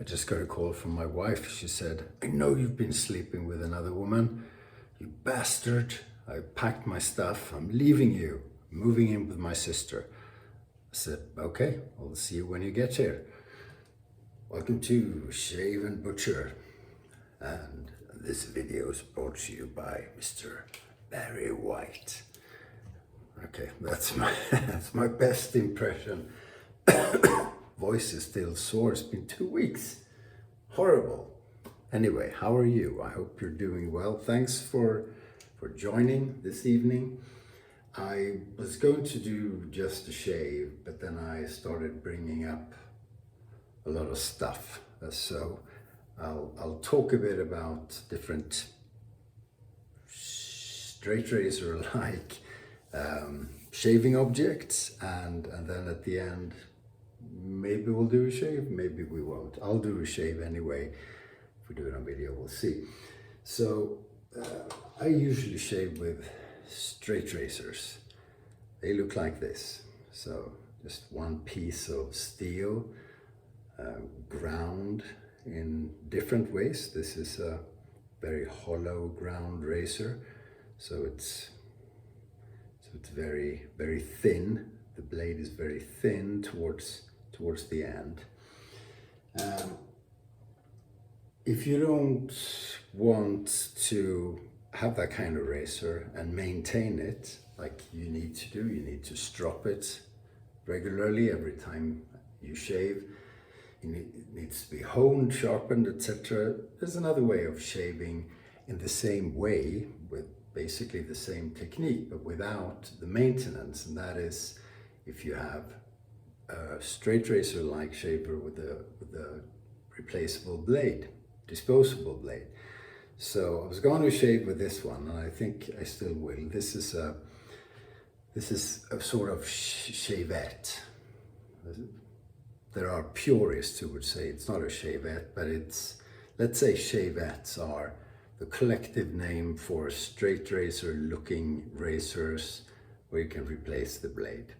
I just got a call from my wife. She said, "I know you've been sleeping with another woman. You bastard. I packed my stuff. I'm leaving you. Moving in with my sister." I said, "Okay, I'll see you when you get here." Welcome to Shave&Butcher. And this video is brought to you by Mr. Barry White. Okay, that's my best impression. Voice is still sore. It's been 2 weeks. Horrible. Anyway, how are you? I hope you're doing well. Thanks for joining this evening. I was going to do just a shave, but then I started bringing up a lot of stuff. So I'll talk a bit about different straight razor-like shaving objects, and then at the end, maybe we'll do a shave, maybe we won't. I'll do a shave anyway. If we do it on video, we'll see. So I usually shave with straight razors. They look like this. So just one piece of steel, ground in different ways. This is a very hollow ground razor, so it's very, very thin. The blade is very thin towards the end. If you don't want to have that kind of razor and maintain it like you need to do, you need to strop it regularly every time you shave. It needs to be honed, sharpened, etc. There's another way of shaving in the same way, with basically the same technique, but without the maintenance, and that is if you have a straight razor-like shaver with a replaceable blade, disposable blade. So I was going to shave with this one, and I think I still will. This is a sort of Shavette. There are purists who would say it's not a Shavette, but it's, let's say Shavettes are the collective name for straight razor looking razors where you can replace the blade.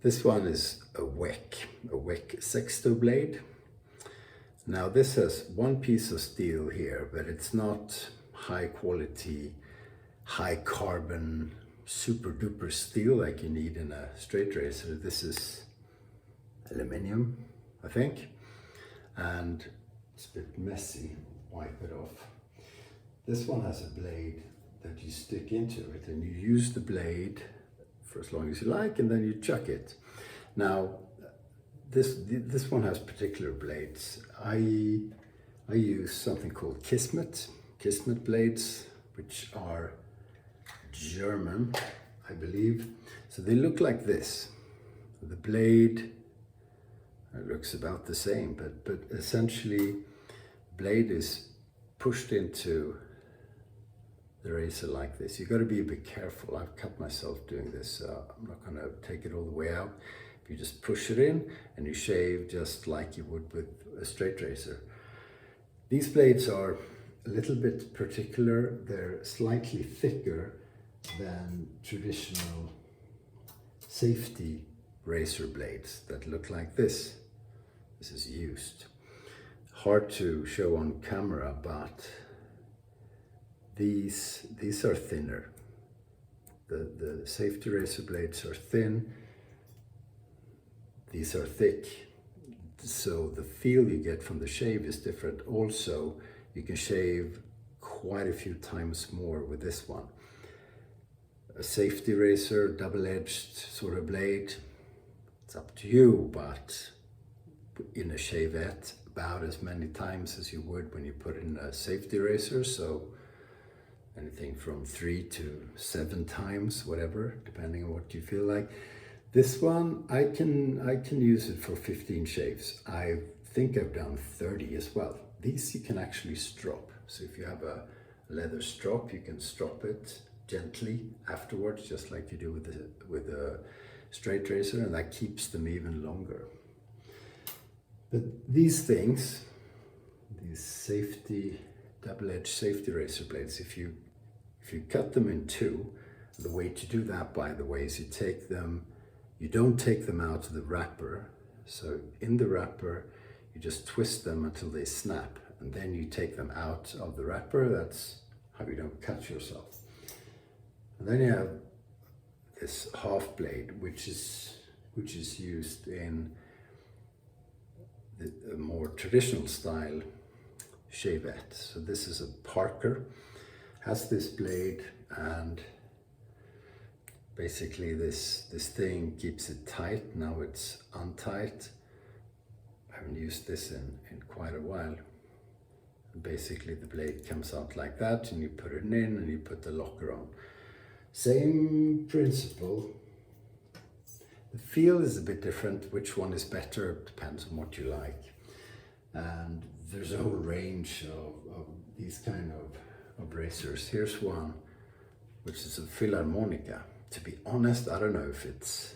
This one is a Weck Sextoblade. Now this has one piece of steel here, but it's not high quality, high carbon, super duper steel like you need in a straight razor. This is aluminium, I think, and it's a bit messy. Wipe it off. This one has a blade that you stick into it, and you use the blade for as long as you like, and then you chuck it. Now this one has particular blades. I use something called Kismet blades, which are German, I believe. So they look like this. The blade, it looks about the same, but essentially blade is pushed into the razor like this. You got to be a bit careful. I've cut myself doing this, so I'm not going to take it all the way out. You just push it in and you shave just like you would with a straight razor. These blades are a little bit particular. They're slightly thicker than traditional safety razor blades that look like this. This is used. Hard to show on camera, but these are thinner. The safety razor blades are thin. These are thick, so the feel you get from the shave is different. Also, you can shave quite a few times more with this one. A safety razor, double-edged sort of blade, it's up to you, but in a Shavette, about as many times as you would when you put in a safety razor, so anything from 3 to 7 times, whatever, depending on what you feel like. This one, I can use it for 15 shaves. I think I've done 30 as well. These you can actually strop. So if you have a leather strop, you can strop it gently afterwards, just like you do with a straight razor, and that keeps them even longer. But these things, these safety, double-edged safety razor blades, if you cut them in two, the way to do that, by the way, is you don't take them out of the wrapper. So in the wrapper, you just twist them until they snap, and then you take them out of the wrapper. That's how you don't cut yourself. And then you have this half blade, which is used in the more traditional style shavette. So this is a Parker, has this blade, and basically this thing keeps it tight. Now it's untight. I haven't used this in quite a while. And basically the blade comes out like that, and you put it in and you put the locker on. Same principle. The feel is a bit different. Which one is better depends on what you like. And there's a whole range of these kind of razors. Here's one which is a Philharmonica. To be honest, I don't know if it's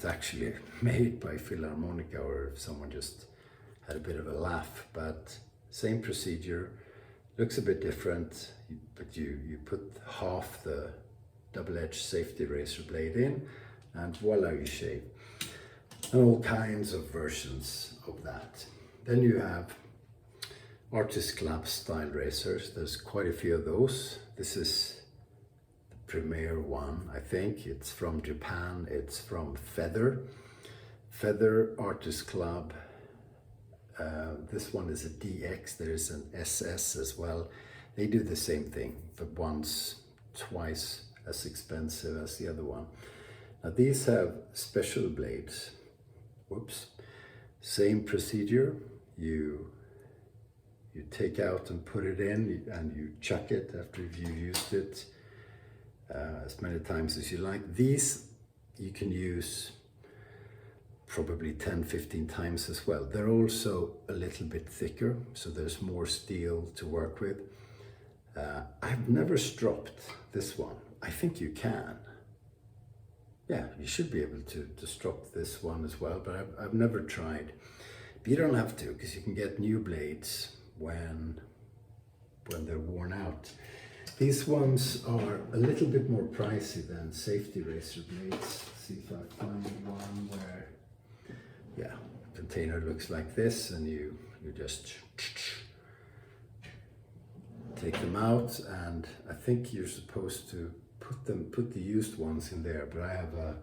actually made by Philharmonica or if someone just had a bit of a laugh, but same procedure, looks a bit different, but you put half the double-edged safety razor blade in, and voila, you shave. And all kinds of versions of that. Then you have artist club style razors. There's quite a few of those. This is the premier one, I think. It's from Japan. It's from Feather Artist Club. This one is a DX. There's an SS as well. They do the same thing, but twice as expensive as the other one. Now these have special blades. Whoops. Same procedure. You take out and put it in, and you chuck it after you've used it as many times as you like. These you can use probably 10-15 times as well. They're also a little bit thicker, so there's more steel to work with. I've never stropped this one. I think you can. Yeah, you should be able to strop this one as well, but I've never tried. But you don't have to, because you can get new blades when they're worn out. These ones are a little bit more pricey than safety razor blades. Let's see if I find one where, yeah, the container looks like this, and you just take them out, and I think you're supposed to put the used ones in there, but I have a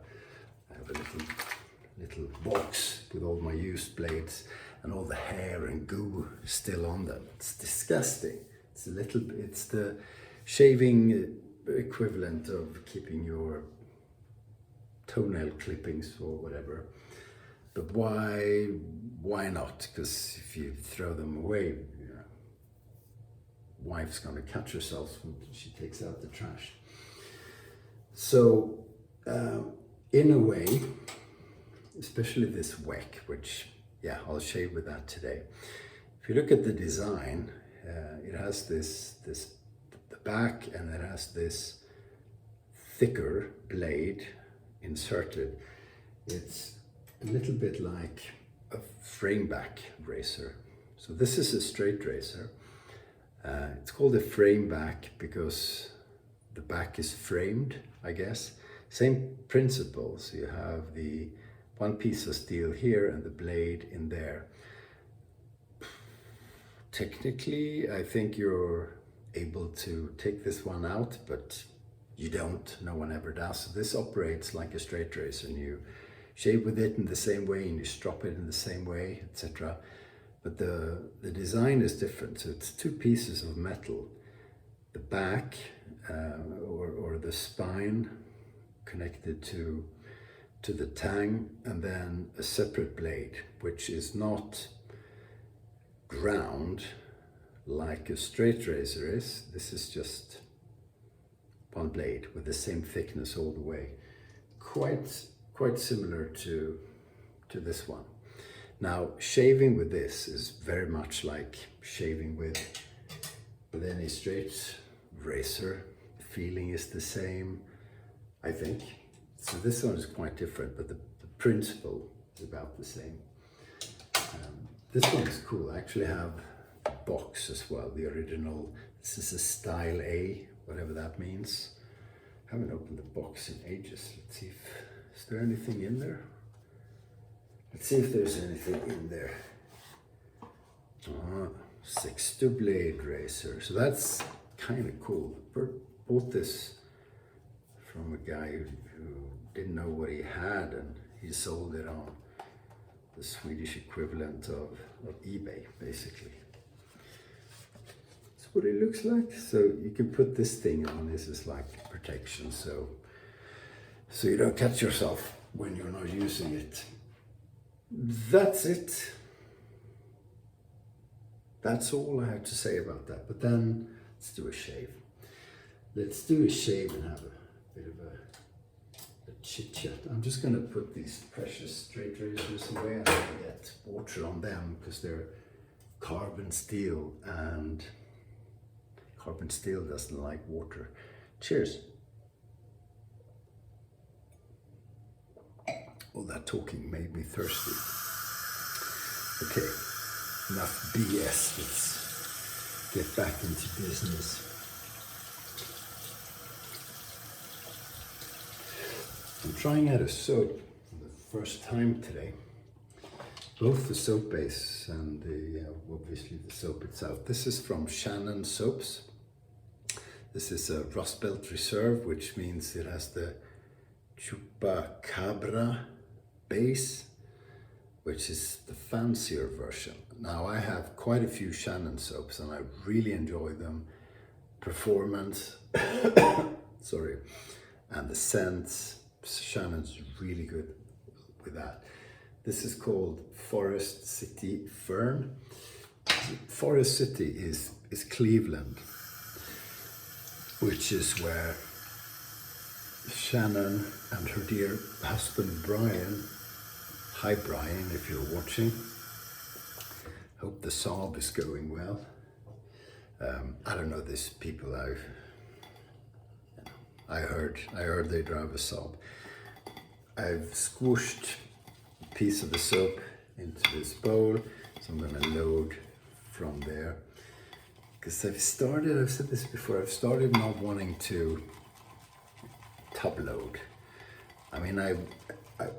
little box with all my used blades and all the hair and goo still on them. It's disgusting. It's the shaving equivalent of keeping your toenail clippings or whatever. But why not? Because if you throw them away, your wife's gonna cut herself when she takes out the trash. So in a way, especially this Weck, which, yeah, I'll shave with that today. If you look at the design, it has the back, and it has this thicker blade inserted. It's a little bit like a frame back razor. So this is a straight razor. It's called a frame back because the back is framed, I guess. Same principles. You have the one piece of steel here and the blade in there. Technically, I think you're able to take this one out, but you don't. No one ever does. So this operates like a straight razor, and you shave with it in the same way, and you strop it in the same way, etc. But the design is different. So it's two pieces of metal. The back or the spine connected to the tang, and then a separate blade, which is not ground like a straight razor is. This is just one blade with the same thickness all the way. Quite similar to this one. Now, shaving with this is very much like shaving with any straight razor. The feeling is the same, I think. So this one is quite different, but the principle is about the same. This one is cool. I actually have a box as well, the original. This is a style A, whatever that means. I haven't opened the box in ages. Let's see is there anything in there? Let's see if there's anything in there. Sextoblade razor. So that's kind of cool. Bought this from a guy who didn't know what he had, and he sold it on the Swedish equivalent of eBay, basically. That's what it looks like. So you can put this thing on. This is like protection, so you don't cut yourself when you're not using it. That's it. That's all I have to say about that. But then let's do a shave. Let's do a shave and have a bit of a chit chat. I'm just going to put these precious straight razors away. I don't get water on them because they're carbon steel, and carbon steel doesn't like water. Cheers. All that talking made me thirsty. Okay, enough BS. Let's get back into business. I'm trying out a soap for the first time today. Both the soap base and obviously the soap itself. This is from Shannon Soaps. This is a Rust Belt Reserve, which means it has the Chupacabra base, which is the fancier version. Now I have quite a few Shannon soaps and I really enjoy them. Performance, sorry, and the scents. Shannon's really good with that. This is called Forest City Fern. Forest City is Cleveland, which is where Shannon and her dear husband Brian, hi Brian if you're watching, hope the Saab is going well. I don't know these people. I heard they drive a Saab. I've squished a piece of the soap into this bowl, so I'm going to load from there. Because I've said this before, I've started not wanting to tub load. I mean, I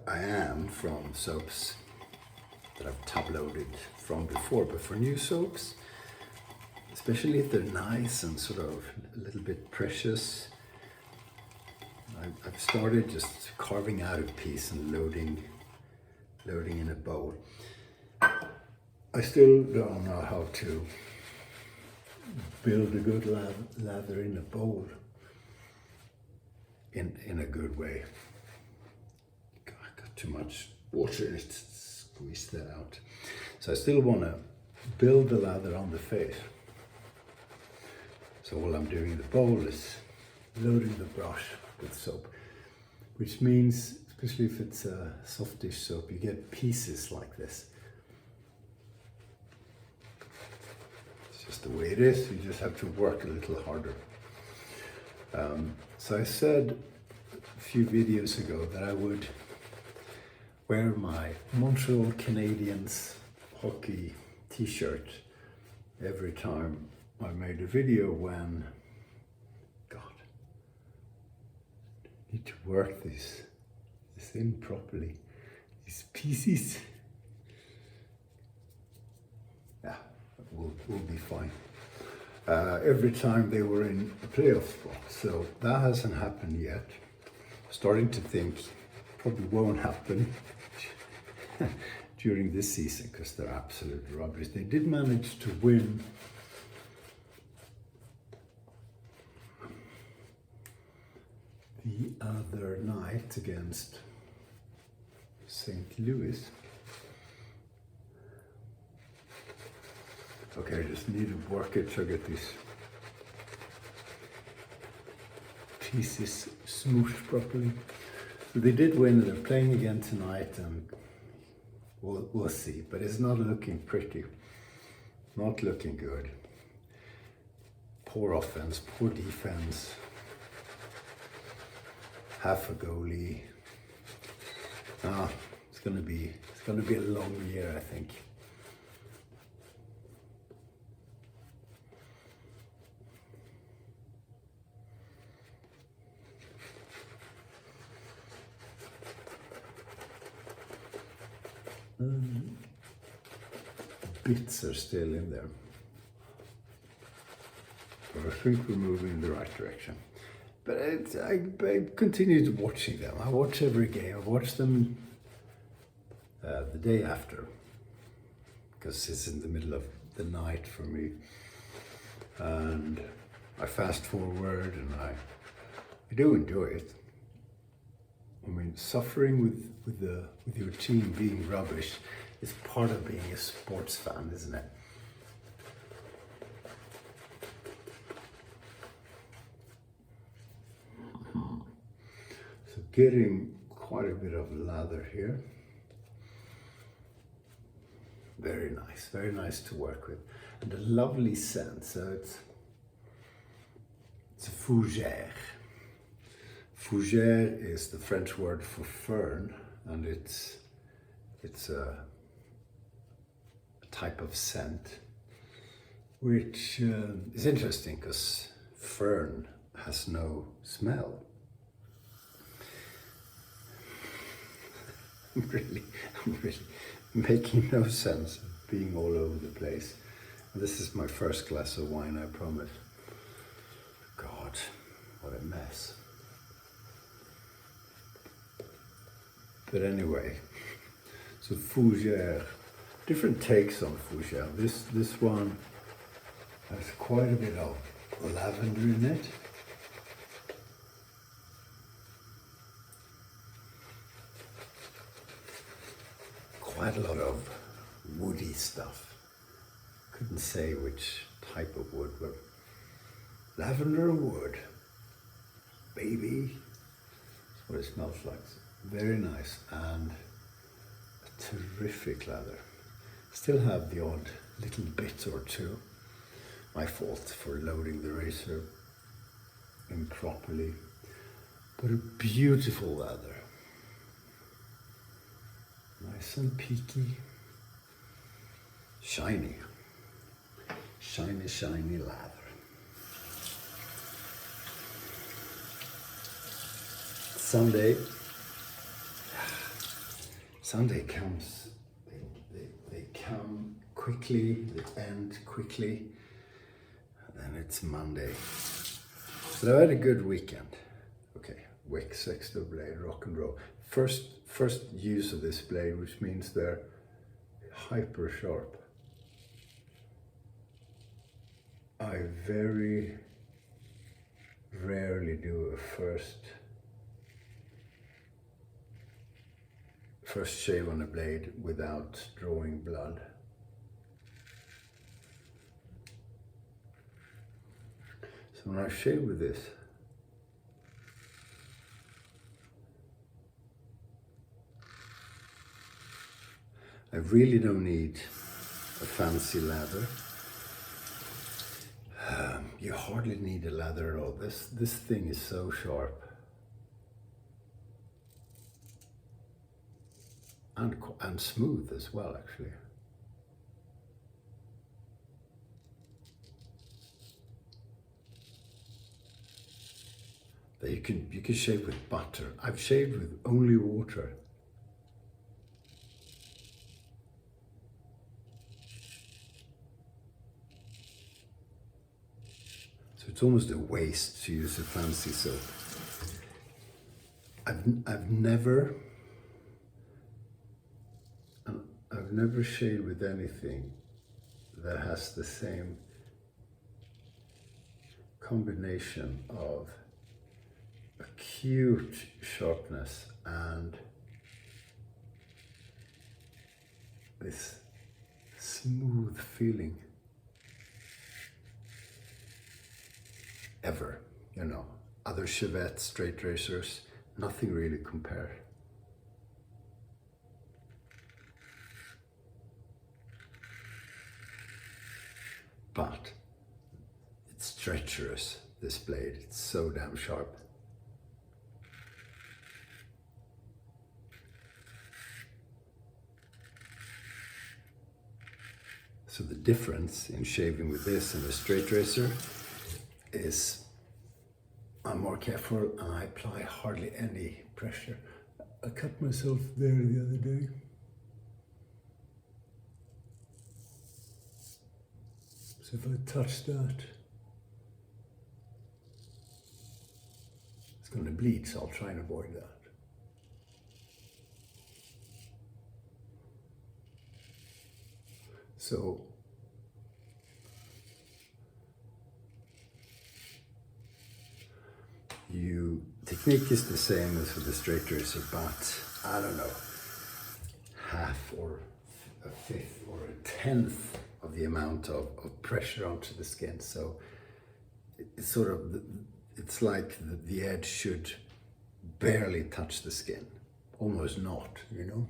am from soaps that I've tub loaded from before, but for new soaps, especially if they're nice and sort of a little bit precious, I've started just carving out a piece and loading in a bowl. I still don't know how to build a good lather in a bowl in a good way. God, I got too much water in it to squeeze that out. So I still want to build the lather on the face. So all I'm doing in the bowl is loading the brush with soap, which means, especially if it's a softish soap, you get pieces like this. It's just the way it is. You just have to work a little harder. So I said a few videos ago that I would wear my Montreal Canadiens hockey t-shirt every time I made a video when, God, I need to work this in properly. These pieces, yeah, we'll be fine. Every time they were in a playoff spot, so that hasn't happened yet. Starting to think probably won't happen during this season because they're absolute rubbish. They did manage to win the other night against St. Louis. Okay, I just need to work it to get these pieces smooshed properly. So they did win. They're playing again tonight, and we'll see. But it's not looking pretty. Not looking good. Poor offense, poor defense. Half a goalie. It's gonna be a long year, I think. bits are still in there. But I think we're moving in the right direction. But I continued watching them. I watch every game. I watch them the day after, because it's in the middle of the night for me. And I fast forward, and I do enjoy it. I mean, suffering with your team being rubbish is part of being a sports fan, isn't it? So getting quite a bit of lather here. Very nice to work with. And a lovely scent, so it's a fougère. Fougère is the French word for fern, and it's a type of scent, which is interesting because fern has no smell. I'm really making no sense of being all over the place. This is my first glass of wine, I promise. God, what a mess. But anyway, so fougère, different takes on fougère. This one has quite a bit of lavender in it. Quite a lot of woody stuff. Couldn't say which type of wood, but lavender wood, baby. That's what it smells like. Very nice, and a terrific lather. Still have the odd little bit or two. My fault for loading the razor improperly, but a beautiful lather. Nice and peaky. Shiny. Shiny lather. Sunday comes, they come quickly, they end quickly, and then it's Monday. But I had a good weekend. Okay, Weck Sextoblade, rock and roll. First use of this blade, which means they're hyper sharp. I very rarely do a first shave on a blade without drawing blood. So when I shave with this, I really don't need a fancy lather. You hardly need a lather at all. This thing is so sharp. And smooth as well, actually. That you can shave with butter. I've shaved with only water. So it's almost a waste to use a fancy soap. I've never shaved with anything that has the same combination of acute sharpness and this smooth feeling ever. You know, other Shavettes, straight razors, nothing really compared. But it's treacherous, this blade. It's so damn sharp. So the difference in shaving with this and a straight razor is I'm more careful and I apply hardly any pressure. I cut myself there the other day. So if I touch that, it's going to bleed, so I'll try and avoid that. So technique is the same as with the straight razor, but I don't know, half or a fifth or a tenth of the amount of pressure onto the skin. So it's sort of, it's like the edge should barely touch the skin, almost not, you know?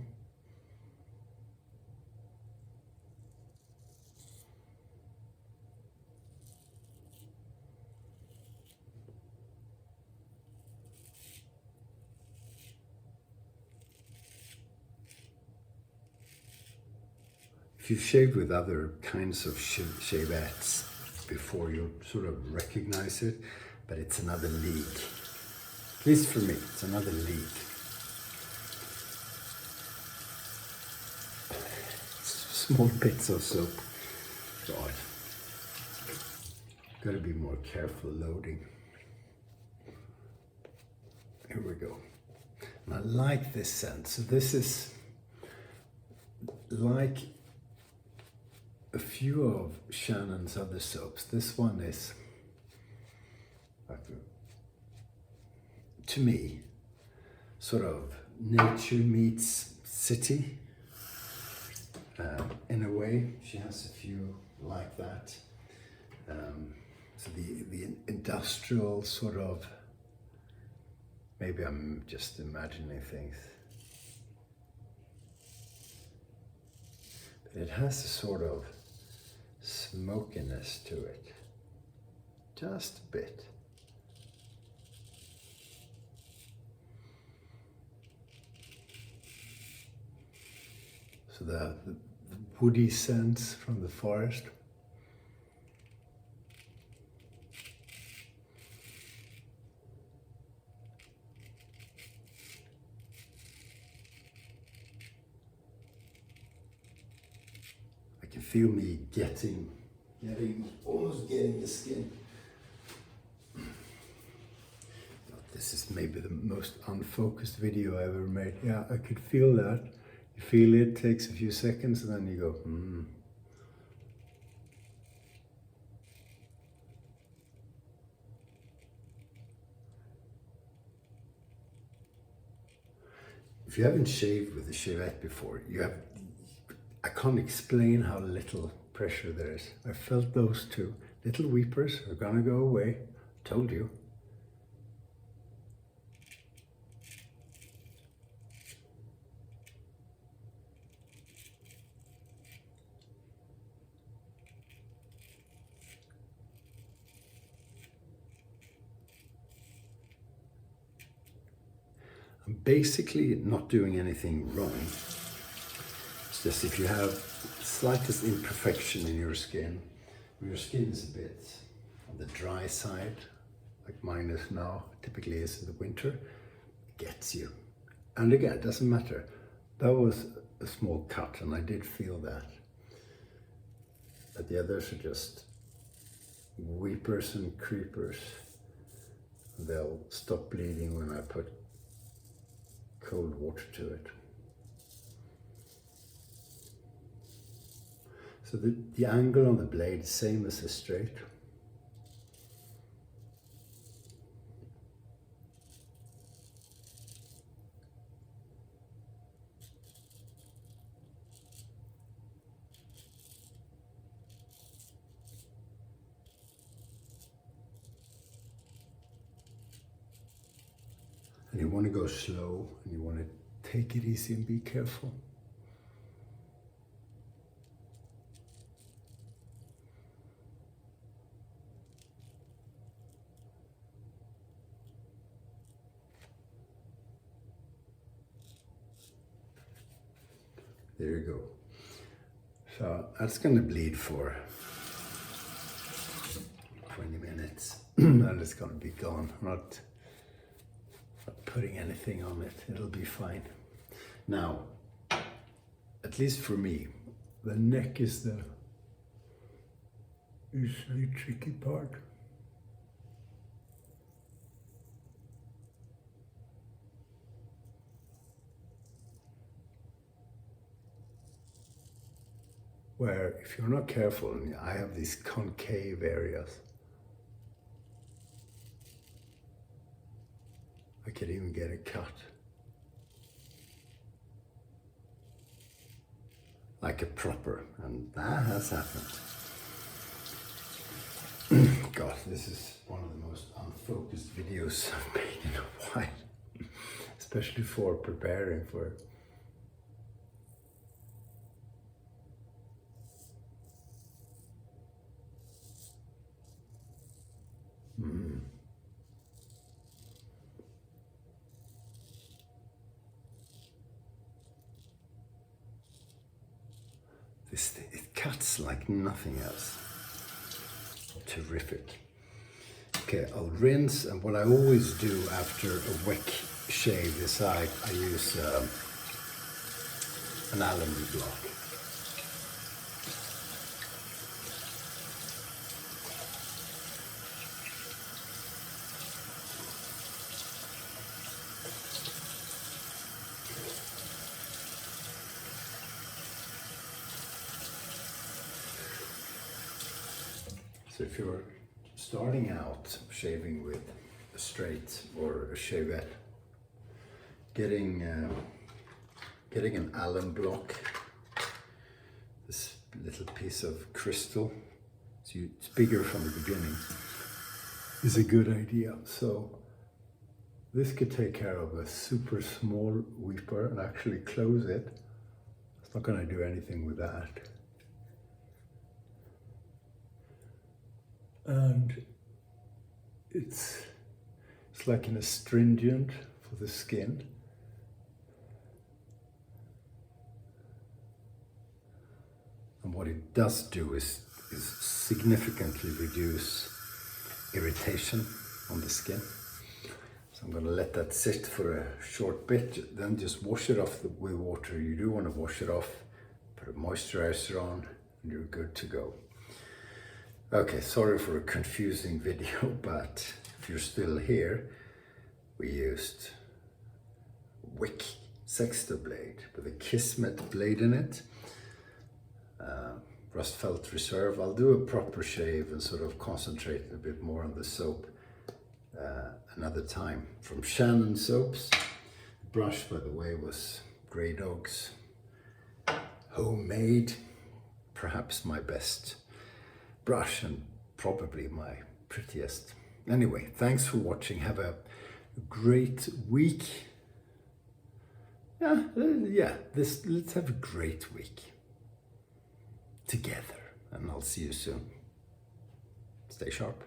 If you've shaved with other kinds of shavettes before, you'll sort of recognize it, but it's another league. At least for me, it's another league. Small bits of soap. God. Gotta be more careful loading. Here we go. And I like this scent. So this is like a few of Shannon's other soaps. This one is, to me, sort of nature meets city. In a way, she has a few like that. So the industrial sort of, maybe I'm just imagining things. But it has a sort of smokiness to it, just a bit. So the woody scents from the forest. I can feel me almost getting the skin. This is maybe the most unfocused video I ever made. Yeah, I could feel that. You feel it, takes a few seconds, and then you go, If you haven't shaved with a shavette before, I can't explain how little pressure there is. I felt those two little weepers are gonna go away. Told you. I'm basically not doing anything wrong. It's just if you have slightest imperfection in your skin is a bit on the dry side, like mine is now, typically is in the winter, it gets you. And again, it doesn't matter. That was a small cut and I did feel that. But the others are just weepers and creepers. They'll stop bleeding when I put cold water to it. So the angle on the blade is same as the straight. And you want to go slow and you want to take it easy and be careful. There you go. So that's going to bleed for 20 minutes and it's going to be gone. I'm not putting anything on it. It'll be fine. Now, at least for me, the neck is is the tricky part. Where if you're not careful, I have these concave areas. I could even get a cut. Like a proper, and that has happened. God, this is one of the most unfocused videos I've made in a while, especially for preparing for it. It cuts like nothing else. Terrific. Okay, I'll rinse, and what I always do after a Weck shave is I use an alum block. So if you're starting out shaving with a straight or a shavette, getting an alum block, this little piece of crystal, so it's bigger from the beginning, is a good idea. So this could take care of a super small weeper and actually close it. It's not going to do anything with that. And it's like an astringent for the skin. And what it does do is significantly reduce irritation on the skin. So I'm going to let that sit for a short bit, then just wash it off with water. You do want to wash it off, put a moisturizer on, and you're good to go. Okay, sorry for a confusing video, but if you're still here, we used Weck Sextoblade with a Kismet blade in it. Rust Felt Reserve. I'll do a proper shave and sort of concentrate a bit more on the soap another time. From Shannon Soaps. The brush, by the way, was Grey Dog's homemade, perhaps my best brush and probably my prettiest. Anyway, thanks for watching. Have a great week. Let's have a great week together, and I'll see you soon. Stay sharp.